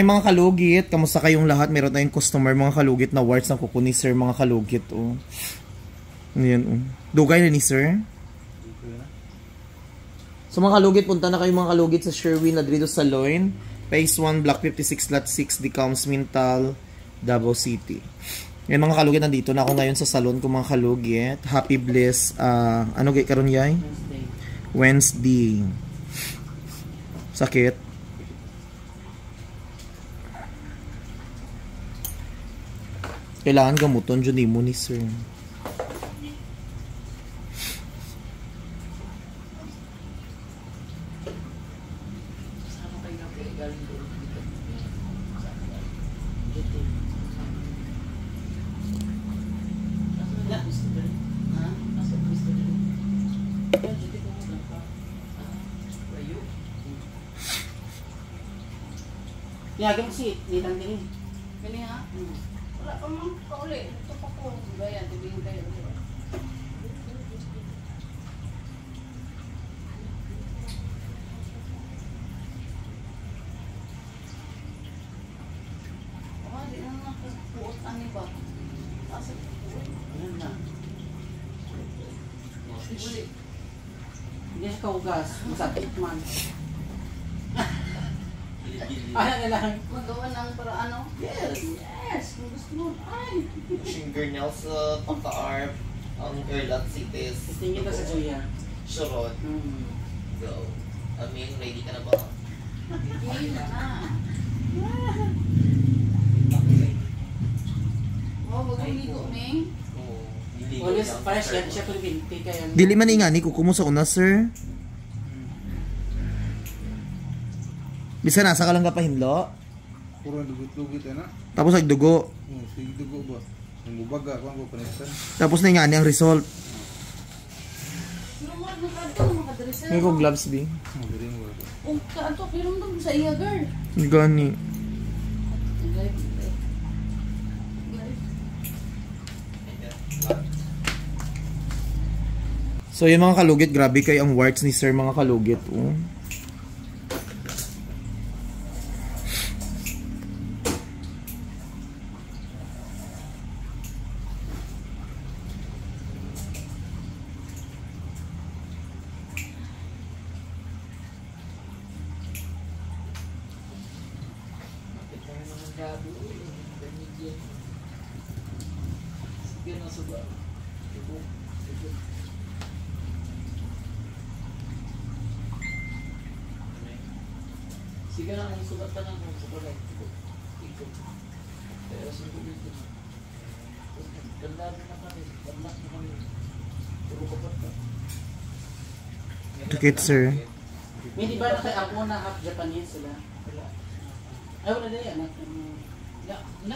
mga kalugit, kamusta kayong lahat? Meron tayong customer mga kalugit na warts ng kuko ni sir mga kalugit. Oh. Ayan, oh. Dugay na ni sir. So mga kalugit, punta na kayo mga kalugit sa Sherwin Ladrido Saloon, Phase 1, Block 56, Lot 6, Decoms, Mintal, Davao City. Yan mga kalugit, nandito na ako ngayon sa salon ko mga kalugit. Happy Bliss, ano gay karon yay? Wednesday. Sakit. Kailangan gamuton dyan mo ni sir. Niyagin si nitang din. Gani ha? Wala pa mang kauli. Ito pa ko. Bayan, tibigin kayo. Di na nakapuot ani ba? Kasi Ayan na. uli. Hindi siya kaugas. Masakit man. Ano na lang? Magawa ng para ano? Yes. Yes! Kung gusto mo. Ay! Fingernails sa pagka-arm ang Erlat Cities. Tingin ka sa Julia. Shorod. Go. I mean, ready ka na ba? Hindi na na. Oh, wag yung ligo, Ming. Oo. Always fresh yan siya kung binti kaya. Dili man ingani ko kumo sa una sir. Bisa nasa ka lang kapahinlo. Puro dugot-dugot na. Tapos nagdugo. Oh, sige dugo ba? Ang bubaga ko panitan. Tapos na ingani ang result. Pero wag nakadto, makadresser. May ko gloves bi. Oh, diri mo. Oh, kaanto, pero nung sa iya, girl. Gani. So yung mga kalugit, grabe kay ang warts ni sir mga kalugit. Oh. Sige na ang sugatan ng sa balay. Ikot. Pero sa tubig dito. Ganda na kami. Ganda na kami. Puro kapat ka. Tukit sir. May di ba na kay ako na half Japanese sila? Wala. Ay wala na yan. Na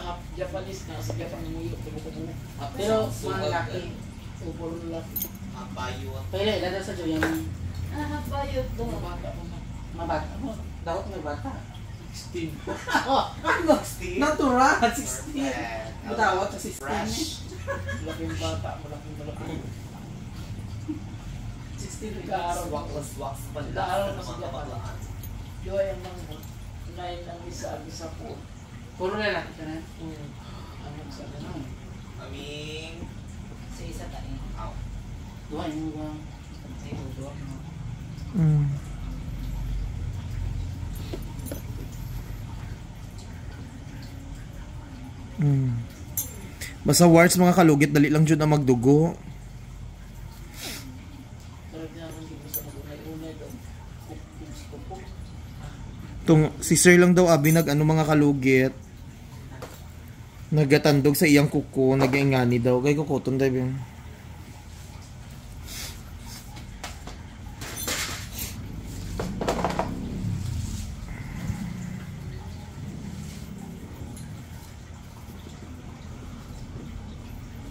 half Japanese na sa Japan ng mga tubo-tubo. Pero mga laki. Puro laki. Bayo. Pwede ilala sa Joyan. Ah, bayot to. Mabata po na. Mabata mo. Dapat may bata. 16. Oh, ano? Natural. 16. Matawat sa 16. Malaking bata. Malaking. 16 Nag-aaral. Wax. Nag-aaral na sa Japan. Yung yung mga nain ng isa po. Puro lalaki ka na? Ano sa ganun? Aming. Sa isa tayo. Ow. Duha yung mga. Duha. Basta warts mga kalugit, dali lang dyan na magdugo. Si sir lang daw abi nag ano mga kalugit. Nagatandog sa iyang kuko, nag-ingani daw. Kay kukuton daw yun.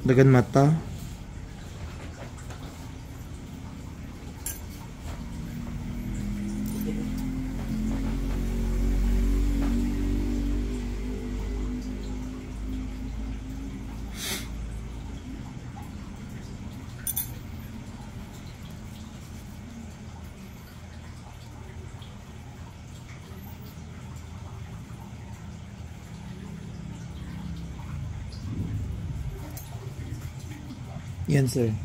Dagan mata. Yan, sir.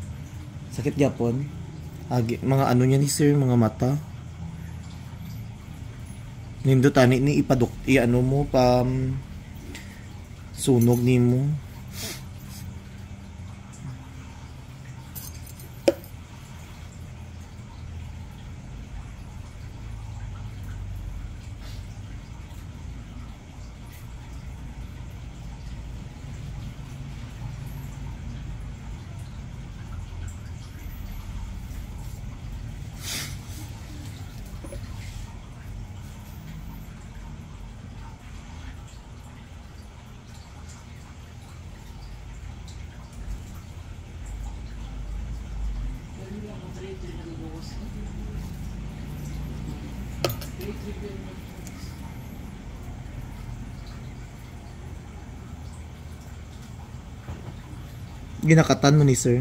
Sakit yapon. Mga ano niya ni sir, mga mata. Nindo tani ni ano mo pa sunog ni mo. Ginakatan mo ni sir.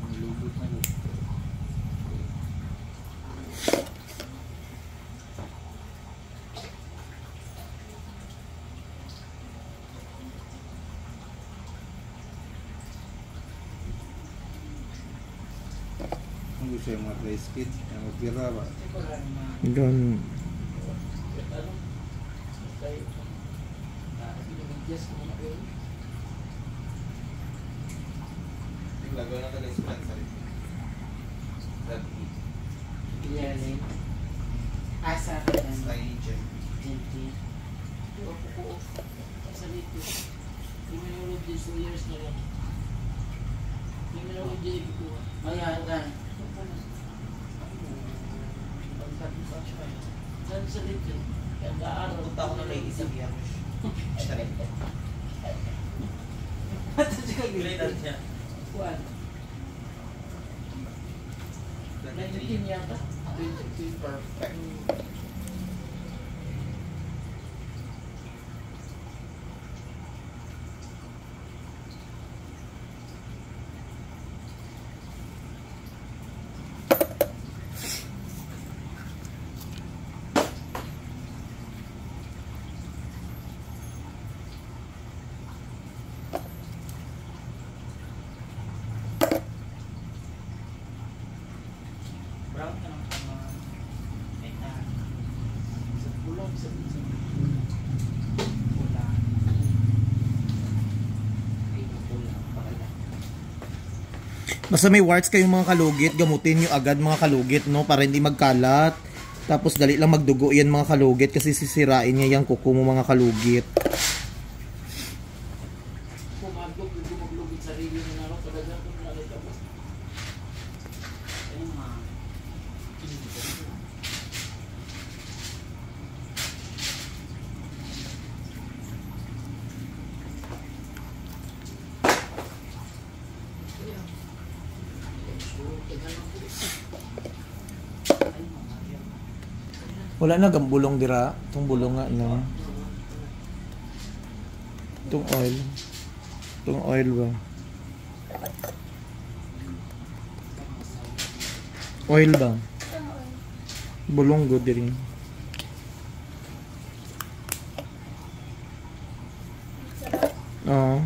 Nilubot na ko. Ang gusto yung mga dry skin, yung magpira ba? Gan. Lagay na tayo sa Yan eh. Asa ka yan. Style Gentle. Oo. Asa dito. Immunulog din 2 years na lang. Immunulog din ito. Ayan, yan. Pagkat-touch pa yan. Saan sa dito? Kanda-araw. Punta ako na lady sa biyak. Ito siya Gilay na siya. Kuwan. 19 yata. 22. Perfect. Brown ka ng mga meta. Sa pulong, sa pula. Ay, pula. Pakala. Basta may warts kayong mga kalugit, gamutin nyo agad mga kalugit, no? Para hindi magkalat. Tapos dali lang magdugo yan mga kalugit kasi sisirain niya yung kuko mo mga kalugit. Pumadlog, gumagulugit sa sarili na naro. Kadagdag kung nakita mo. Ayun mga. Wala na gambulong dira. Itong bulong nga na. Itong oil. Itong oil ba? Oil ba? Bulong go diri. Oo.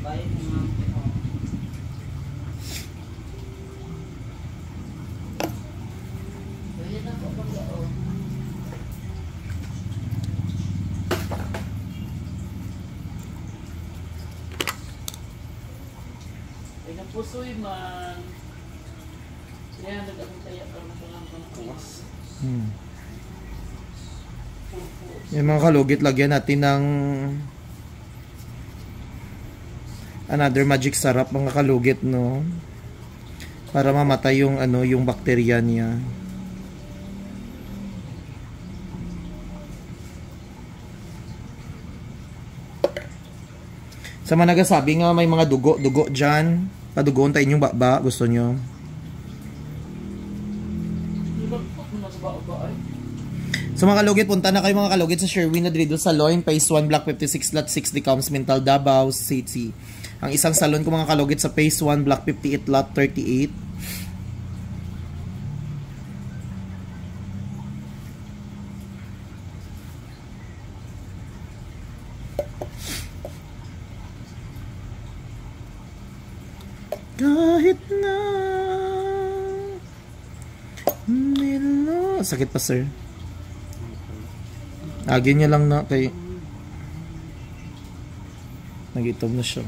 Bayad mo nga. Bayad na po pag ay napusoy man. 300 ang kaya para masalang ka ng kuwas. Yung mga kalugit, lagyan natin ng another magic syrup mga kalugit, no? Para mamatay yung ano, yung bakterya niya. Sa mga nagsasabi nga may mga dugo-dugo dyan, Padugoon tayo inyong baba. Gusto nyo? So mga kalugit, punta na kayo mga kalugit sa Sherwin Adrido Salon, Phase 1, Block 56, Lot 6, Decoms, Mental, Davao City. Ang isang salon ko mga kalugit sa Phase 1, Block 58, Lot 38. Kahit na sakit pa sir. Agin niya lang na kay nag-itom na siya.